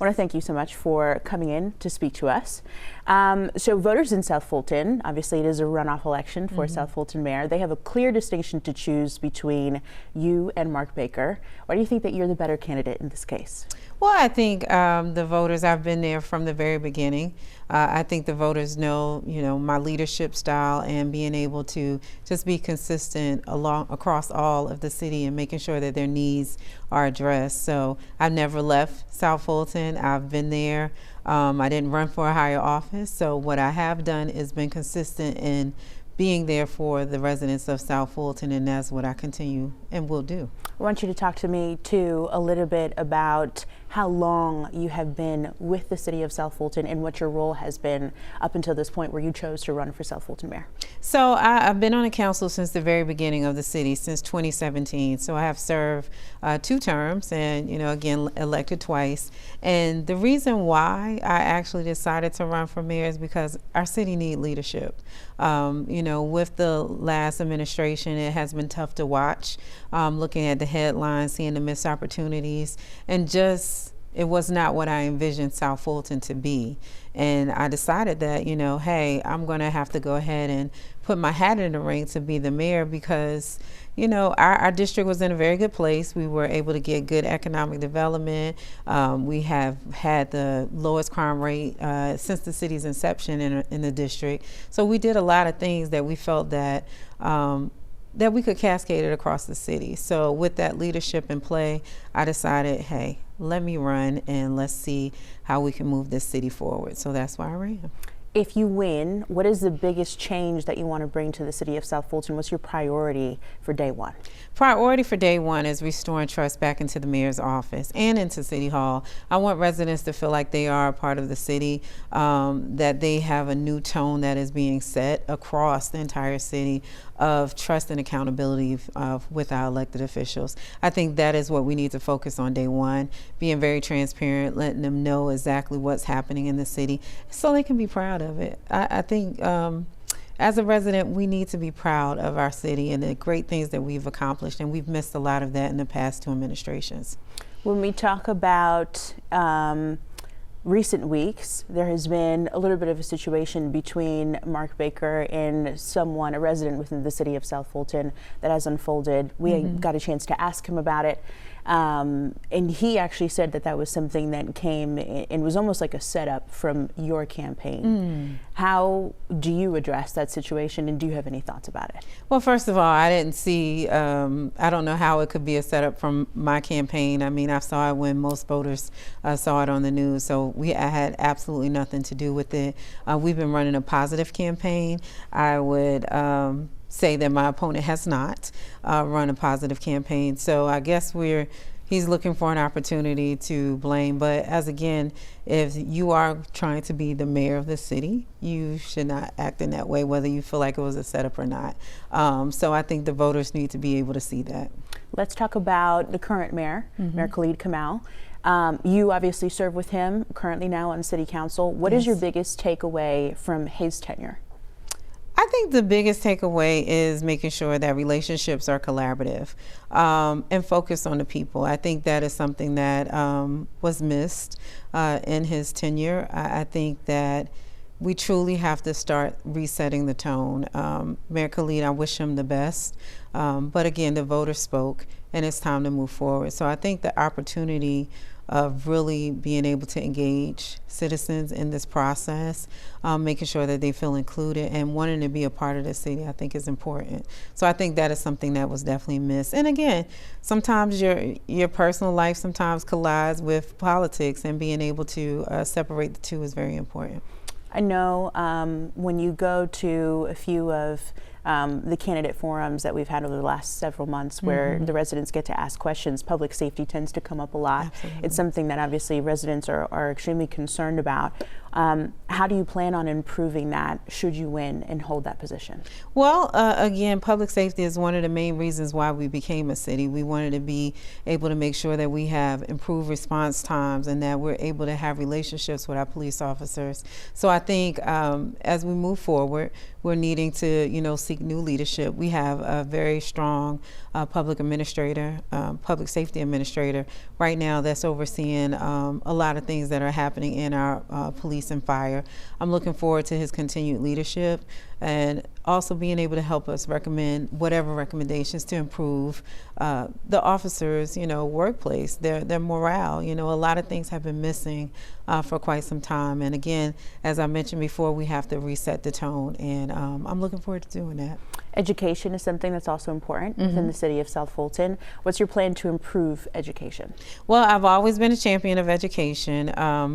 I want to thank you so much for coming in to speak to us. So voters in South Fulton, obviously it is a runoff election for South Fulton Mayor. They have a clear distinction to choose between you and Mark Baker. Why do you think that you're the better candidate in this case? Well, I think the voters, I've been there from the very beginning. I think the voters know, my leadership style and being able to just be consistent across all of the city and making sure that their needs are addressed. So I've never left South Fulton. I've been there. I didn't run for a higher office. So what I have done is been consistent in being there for the residents of South Fulton, and that's what I continue and will do. I want you to talk to me too a little bit about how long you have been with the city of South Fulton and what your role has been up until this point where you chose to run for South Fulton Mayor. So I've been on the council since the very beginning of the city, since 2017. So I have served 2 terms and, again, elected twice. And the reason why I actually decided to run for mayor is because our city needs leadership. With the last administration, it has been tough to watch, looking at the headlines, seeing the missed opportunities, and it was not what I envisioned South Fulton to be. And I decided that, hey, I'm going to have to go ahead and put my hat in the ring to be the mayor because, our district was in a very good place. We were able to get good economic development. We have had the lowest crime rate since the city's inception in the district. So we did a lot of things that we felt that we could cascade it across the city. So with that leadership in play, I decided, hey, let me run and let's see how we can move this city forward. So that's why I ran. If you win, what is the biggest change that you want to bring to the city of South Fulton? What's your priority for day one? Priority for day one is restoring trust back into the mayor's office and into City Hall. I want residents to feel like they are a part of the city, that they have a new tone that is being set across the entire city of trust and accountability with our elected officials. I think that is what we need to focus on day one, being very transparent, letting them know exactly what's happening in the city so they can be proud of it. I think as a resident, we need to be proud of our city and the great things that we've accomplished, and we've missed a lot of that in the past 2 administrations. When we talk about recent weeks, there has been a little bit of a situation between Mark Baker and a resident within the city of South Fulton that has unfolded. We got a chance to ask him about it. And he actually said that was something that came and was almost like a setup from your campaign. How do you address that situation, and do you have any thoughts about it? Well, first of all, I didn't see, I don't know how it could be a setup from my campaign. I mean, I saw it when most voters saw it on the news, so I had absolutely nothing to do with it. We've been running a positive campaign. I would say that my opponent has not run a positive campaign. So I guess he's looking for an opportunity to blame. But again, if you are trying to be the mayor of the city, you should not act in that way, whether you feel like it was a setup or not. So I think the voters need to be able to see that. Let's talk about the current mayor, Mayor Khalid Kamal. You obviously serve with him currently now on city council. What is your biggest takeaway from his tenure? I think the biggest takeaway is making sure that relationships are collaborative and focused on the people. I think that is something that was missed in his tenure. I think that we truly have to start resetting the tone. Mayor Khalid, I wish him the best. But again, the voters spoke and it's time to move forward. So I think the opportunity of really being able to engage citizens in this process, making sure that they feel included and wanting to be a part of the city, I think is important. So I think that is something that was definitely missed. And again, sometimes your personal life sometimes collides with politics, and being able to separate the two is very important. I know when you go to a few of the candidate forums that we've had over the last several months where the residents get to ask questions, public safety tends to come up a lot. Absolutely. It's something that obviously residents are extremely concerned about. How do you plan on improving that should you win and hold that position? Well, again, public safety is one of the main reasons why we became a city. We wanted to be able to make sure that we have improved response times and that we're able to have relationships with our police officers. So I think as we move forward, we're needing to, seek new leadership. We have a very strong public safety administrator right now that's overseeing a lot of things that are happening in our police and fire. I'm looking forward to his continued leadership and also being able to help us recommend whatever recommendations to improve the officers, workplace, their morale. A lot of things have been missing for quite some time. And again, as I mentioned before, we have to reset the tone, and I'm looking forward to doing that. Education is something that's also important within the city of South Fulton. What's your plan to improve education? Well, I've always been a champion of education,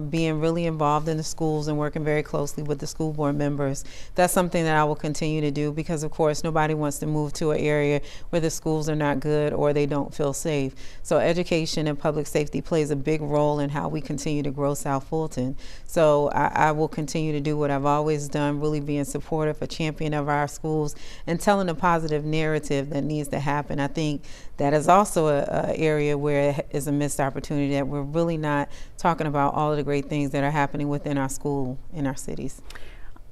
being really involved in the schools and working very closely with the school board members. That's something that I will continue to do because, of course, nobody wants to move to an area where the schools are not good or they don't feel safe. So education and public safety plays a big role in how we continue to grow South Fulton. So I will continue to do what I've always done, really being supportive, a champion of our schools, and telling a positive narrative that needs to happen. I think that is also an area where it is a missed opportunity, that we're really not talking about all of the great things that are happening within our school, in our cities.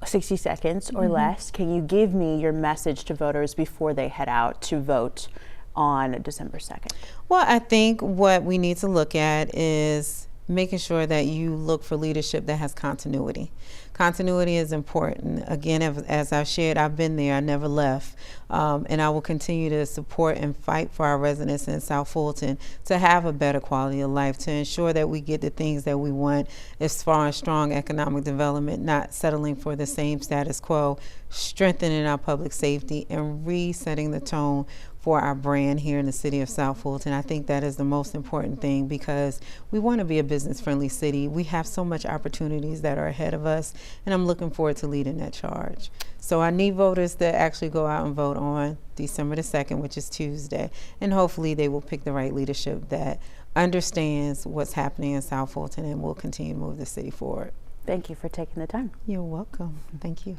60 seconds or less. Can you give me your message to voters before they head out to vote on December 2nd? Well, I think what we need to look at is making sure that you look for leadership that has continuity. Continuity is important. Again, as I've shared, I've been there, I never left. And I will continue to support and fight for our residents in South Fulton to have a better quality of life, to ensure that we get the things that we want as far as strong economic development, not settling for the same status quo, strengthening our public safety, and resetting the tone for our brand here in the city of South Fulton. I think that is the most important thing because we want to be a business-friendly city. We have so much opportunities that are ahead of us, and I'm looking forward to leading that charge. So I need voters to actually go out and vote on December the 2nd, which is Tuesday, and hopefully they will pick the right leadership that understands what's happening in South Fulton and will continue to move the city forward. Thank you for taking the time. You're welcome. Thank you.